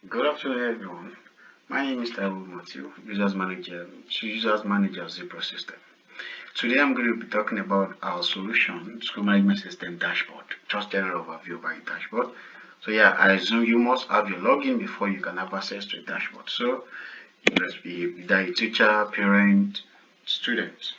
Good afternoon, everyone. My name is Matthew, users manager of ZIPPRO system. Today, I'm going to be talking about our solution, school management system dashboard. Just general overview by dashboard. So yeah, I assume you must have your login before you can have access to a dashboard. So you must be either a teacher, parent, student,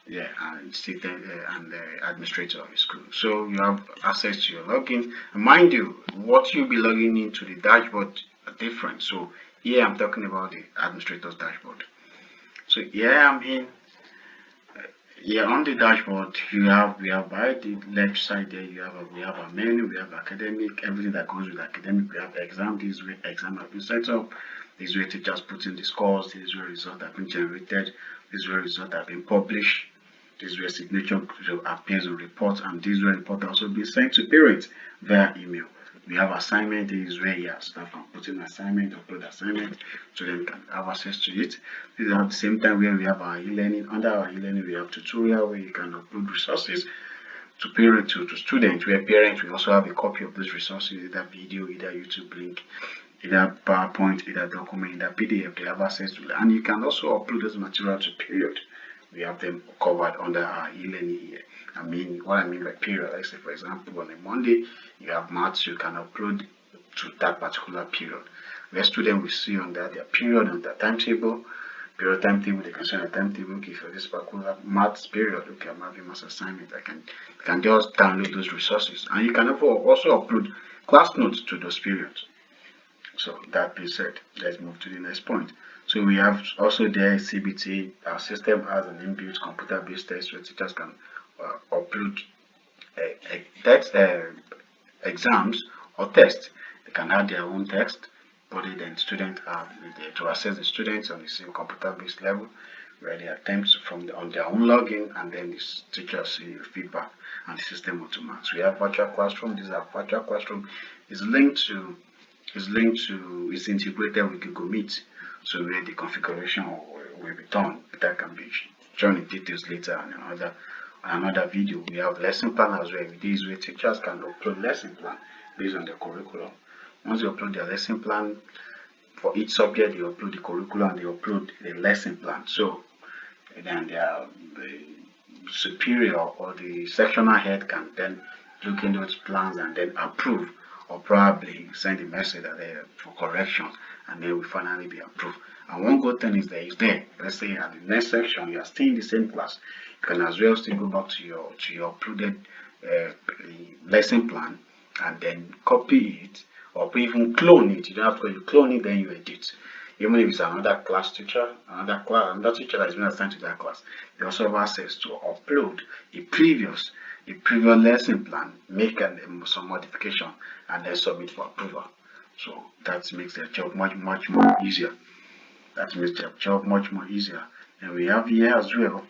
yeah, and student and the administrator of the school. So you have access to your login. And mind you, what you'll be logging into the dashboard are different. So here I'm talking about the administrator's dashboard. So here I'm in. Yeah, on the dashboard, we have by the left side there we have a menu, we have academic, everything that comes with academic. We have exam. This is where exam have been set up. This is where teachers put in the scores. This is where results have been generated. This is where results have been published. This is where signature appears on report, and this is where report also been sent to parents via email. We have assignment. This is where staff can put in assignment, upload assignment, so them can have access to it. This is at the same time where we have our e-learning. Under our e-learning, we have tutorial where you can upload resources to parent to students, where parents will also have a copy of those resources, either video, either YouTube link, either PowerPoint, either document, either PDF. They have access to it, and you can also upload those materials to period. We have them covered under our e-learning here. What I mean by period, let's say for example on a Monday you have maths, you can upload to that particular period. Where student will see on that their period and their timetable, period timetable, they can send a timetable. Okay, for this particular maths period, okay, I'm having maths assignment. I can just download those resources, and you can also upload class notes to those periods. So that being said, let's move to the next point. So we have also there CBT. Our system has an inbuilt computer-based test where teachers can upload text exams or tests. They can add their own text, but then students are to assess the students on the same computer-based level, where they attempt on their own login, and then the teachers see feedback and the system automates. We have virtual classroom. This is our virtual classroom. Is linked to is integrated with Google Meet, so where the configuration will be done. That can be shown in details later in another video. We have lesson plan as well. This way teachers can upload lesson plan based on the curriculum. Once they upload their lesson plan for each subject, they upload the curriculum and they upload the lesson plan. So then the superior or the sectional head can then look into those plans and then approve, or probably send a message that they for corrections, and then will finally be approved. And one good thing is that is there. Let's say at the next section you are still in the same class, you can as well still go back to your uploaded uh, lesson plan and then copy it, or even clone it. You don't have to clone it, then you edit. Even if it's another class teacher, another teacher that has been assigned to that class, they also have access to upload a previous lesson plan, make some modification, and then submit for approval. So that makes their job much more easier. That makes their job much more easier. And we have here as well.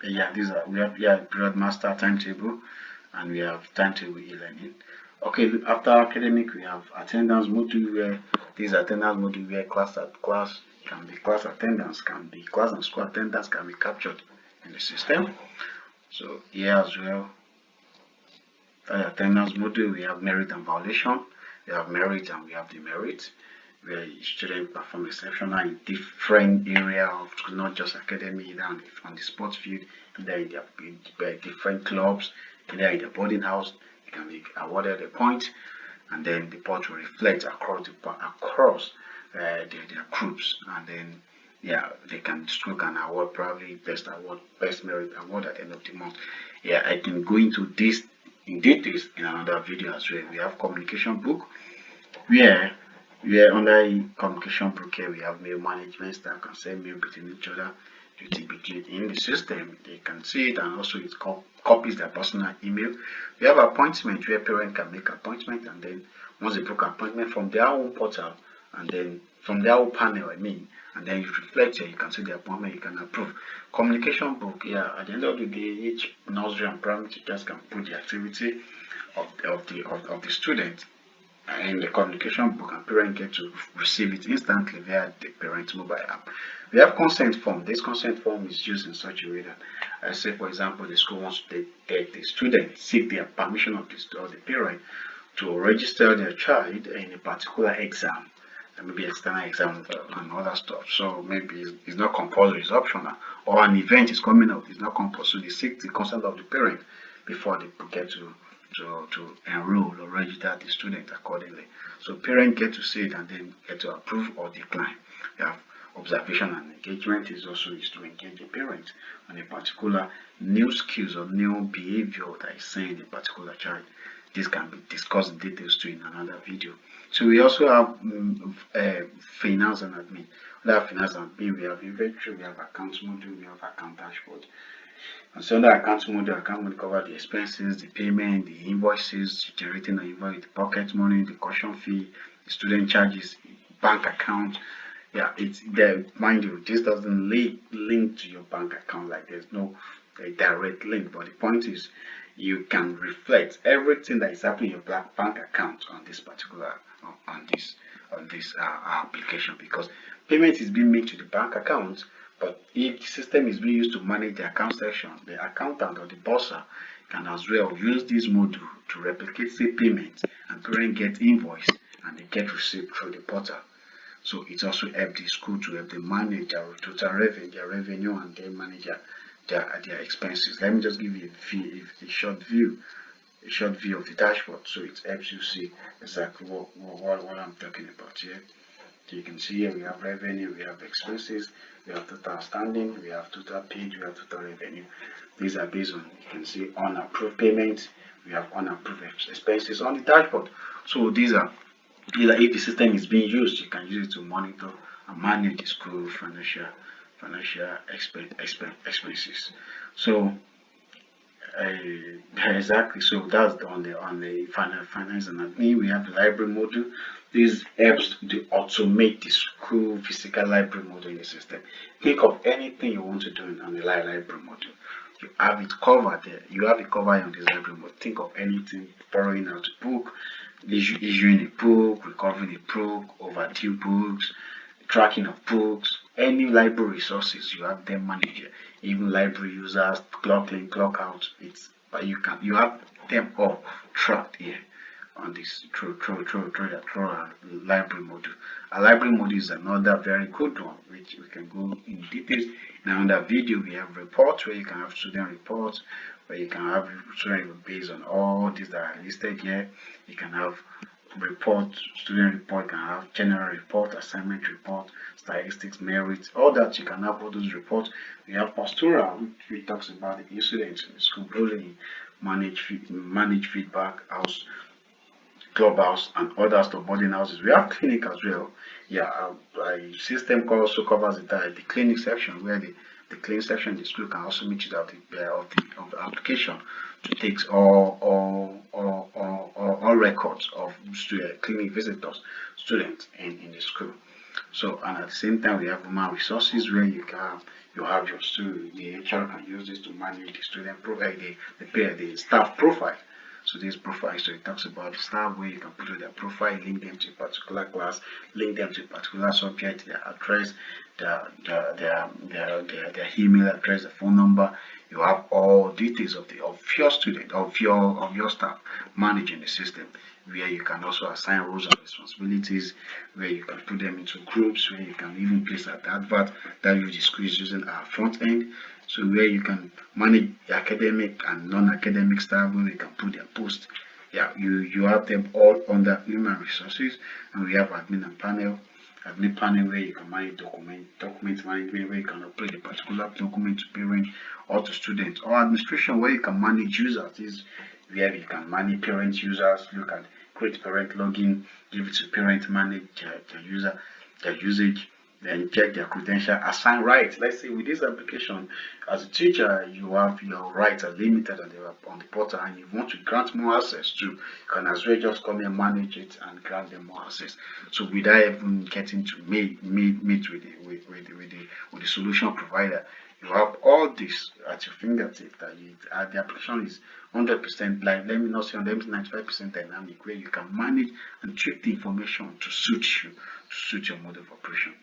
Yeah, we have here period master timetable, and we have timetable e-learning. Okay, after academic, we have attendance module where this attendance module where class attendance can be class and school attendance can be captured in the system. So here as well, the attendance module, we have merit and violation. We have merit and we have demerit, where students perform exceptional in different area of school, not just academic, either on the sports field, either in their different clubs, either in the boarding house. They can be awarded a point, and then the point will reflect across their groups, and then yeah, school can award probably best merit award at the end of the month. Yeah, I can go into this in details in another video as well. We have communication book where under communication book here we have mail management that can send mail between each other between in the system. They can see it, and also it copies their personal email. We have appointment where parents can make appointment, and then once they book appointment from their own portal, and then from their own panel, and then you reflect here, you can see the appointment, you can approve. Communication book, yeah, at the end of the day, each nursery and primary teachers can put the activity of the student in the communication book, and parents get to receive it instantly via the parent mobile app. We have consent form. This consent form is used in such a way that, say for example, the school wants the student seek the permission of the parent to register their child in a particular exam. maybe external exams and other stuff. So maybe it's not compulsory, it's optional. Or an event is coming up, it's not compulsory. So they seek the consent of the parent before they get to enroll or register the student accordingly. So parents get to see it and then get to approve or decline. You have observation and engagement is also used to engage the parent on a particular new skills or new behavior that is seen in a particular child. This can be discussed in details too in another video. So we also have finance and admin. We have finance and admin, we have inventory, we have accounts module, we have account dashboard. And so under account module cover the expenses, the payment, the invoices, generating an invoice, the pocket money, the caution fee, the student charges, bank account. Yeah, it's there. Mind you, this doesn't link to your bank account, like there's no direct link. But the point is, you can reflect everything that is happening in your bank account on this particular on this application, because payment is being made to the bank account. But if the system is being used to manage the account section, the accountant or the bursar can as well use this module to replicate the payment, and parents get invoice and they get receipt through the portal. So it also helps the school to help them manage their total revenue, and then manage their expenses. Let me just give you a short view of the dashboard, so it helps you see exactly what I'm talking about here. So you can see here we have revenue, we have expenses, we have total outstanding, we have total paid, we have total revenue. These are based on, you can see, unapproved payments, we have unapproved expenses on the dashboard. So these are if the system is being used, you can use it to monitor and manage the school financial expenses. So exactly, so that's on the finance and admin. We have the library module. This helps to automate the school physical library module in the system. Think of anything you want to do on the library module. You have it covered there. You have it covered on this library module. Think of anything: borrowing out a book, issuing a book, recovering a book, overdue books, tracking of books, any library resources, you have them managed here. Even library users, clock in, clock out, but you have them all tracked here on this through a library module. A library module is another very good one, which we can go in details. Now in that video we have reports where you can have student reports, where you can have student based on all these that are listed here. You can have report, student report, you can have general report, assignment report, statistics, merit, all that. You can have all those reports. We have pastoral, which talks about the incidents in the school building, manage feedback, house, clubhouse, and other stuff, boarding houses. We have clinic as well. Yeah, a system also covers the clinic section, where the clinic section in the school can also make use of the application to take all records of clinic visitors, students in the school. So, and at the same time, we have human resources, where you have your student, the HR can use this to manage the student profile, the staff profile. So this profile, so it talks about the staff, where you can put their profile, link them to a particular class, link them to a particular subject, their address, their email address, the phone number. You have all details of your student, of your staff managing the system, where you can also assign roles and responsibilities, where you can put them into groups, where you can even place an advert that you discuss using our front end. So where you can manage the academic and non-academic staff, where you can put their posts. Yeah, you have them all under human resources, and we have admin panel, where you can manage document management, where you can upload a particular document to parent or to students, or administration, where you can manage users. This is where you can manage parent users, look at create parent login, give it to parent, manage their usage, then check their credential, assign rights. Let's say with this application, as a teacher, you have your rights are limited on the portal, and you want to grant more access to, you can as well just come and manage it and grant them more access. So without even getting to meet with the solution provider, you have all this at your fingertip. That the application is 100%, like, let me not say 95% dynamic, where you can manage and tweak the information to suit you, to suit your mode of operation.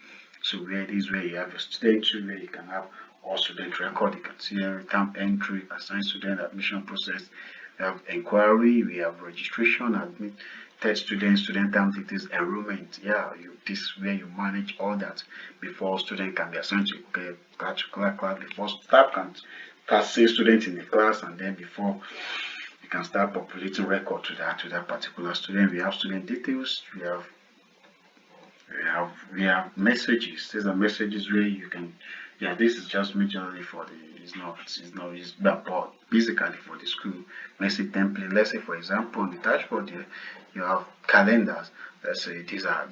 So where it is, where you have your student tree, where you can have all student record, you can see every time entry, assigned student, admission process. We have inquiry, we have registration, admit, third student time details, enrollment. Yeah, this is where you manage all that before student can be assigned to a particular class, before staff can start seeing students in the class, and then before you can start populating record to that particular student. We have student details, we have messages. These are messages where you can, yeah, this is just majorly for the, it's but basically for the school message template. Let's say for example on the dashboard here you have calendars. Let's say these are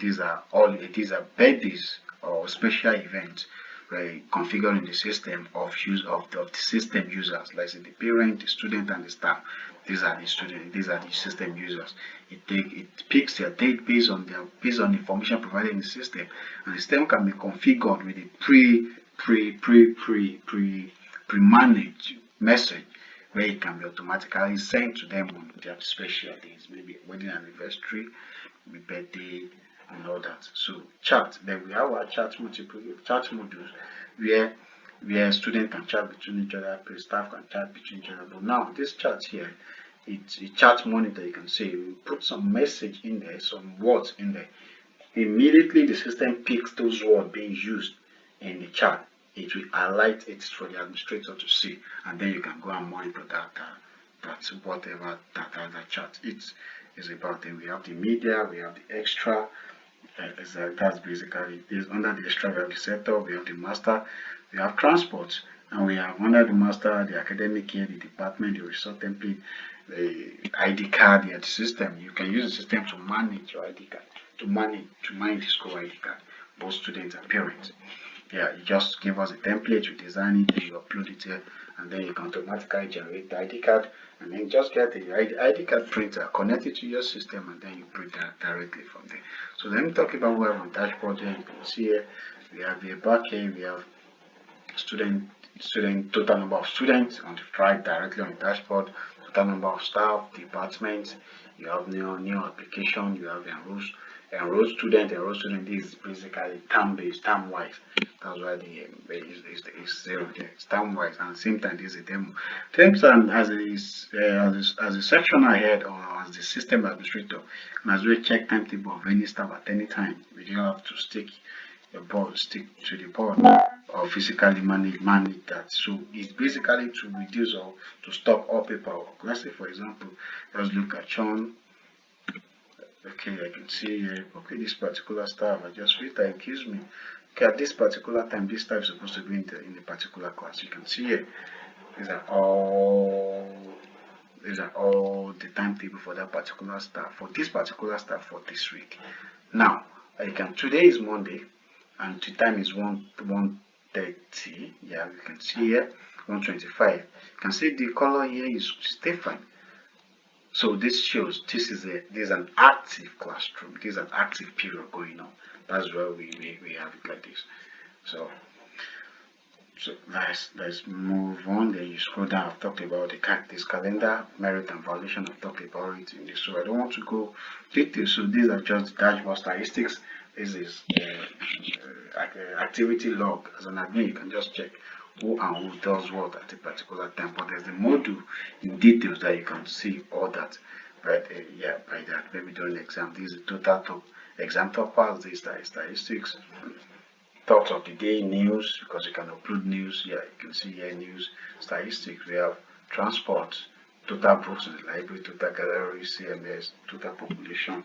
birthdays or special events where you configure in the system of the system users. Let's say the parent, the student, and the staff. These are the students, these are the system users. It picks their date based on information provided in the system, and the system can be configured with a pre-managed message where it can be automatically sent to them on their special days, maybe wedding anniversary, birthday, and all that. So chat, then we have our chat modules where students can chat between each other, staff can chat between each other. But now this chat here, it's a chat monitor. You can say we put some message in there, some words in there. Immediately the system picks those words being used in the chat. It will highlight it for the administrator to see, and then you can go and monitor that's whatever that chat is about. Then we have the media, we have the extra. That's basically is under the extra. We have the setup, we have the master, we have transport, and we have under the master the academic year, the department, the result template, the ID card, the system. You can use the system to manage your ID card, to manage the school ID card, both students and parents. Yeah, you just give us a template, you design it, then you upload it here, and then you can automatically generate the ID card, and then just get the ID card printer, connect it to your system, and then you print that directly from there. So let me talk about where on dashboard here. You can see here we have the back here, we have student total number of students on the right directly on the dashboard, total number of staff, departments. You have new application, you have enrolled student. This is basically term-based, term-wise. That's why the is 0 there. It's term-wise, and at the same time this is a demo. Terms and as a section ahead or as the system administrator, and as well check timetable of any staff at any time. We don't have to stick to the board or physically manage that. So it's basically to reduce or to stop all paperwork. Let's say for example, let's look at Sean. Okay, I can see here, okay, this particular staff, I just read that it gives me, okay, at this particular time, this staff is supposed to be in the particular class. You can see here, these are all the timetable for that particular staff, for this particular staff for this week. Now, today is Monday, and the time is 1:30. Yeah, you can see here, 1:25. You can see the color here is different. So this shows this is an active classroom. This is an active period going on. That's why we have it like this. So let's move on. Then you scroll down. I've talked about this calendar, merit and valuation. I've talked about it in this. So I don't want to go detail. So these are just dashboard statistics. This is activity log. As an admin, you can just check who and who does what at a particular time, but there's a module in details that you can see all that. But by that, maybe during the exam, this is the total exam toppers, these statistics, thoughts of the day, news, because you can upload news. Yeah, you can see here news, statistics. We have transport, total books in the library, total gallery, CMS, total population,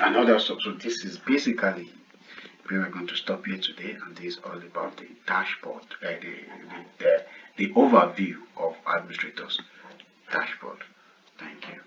and other stuff. So this is basically we are going to stop here today, and this is all about the dashboard, the overview of administrators dashboard. Thank you.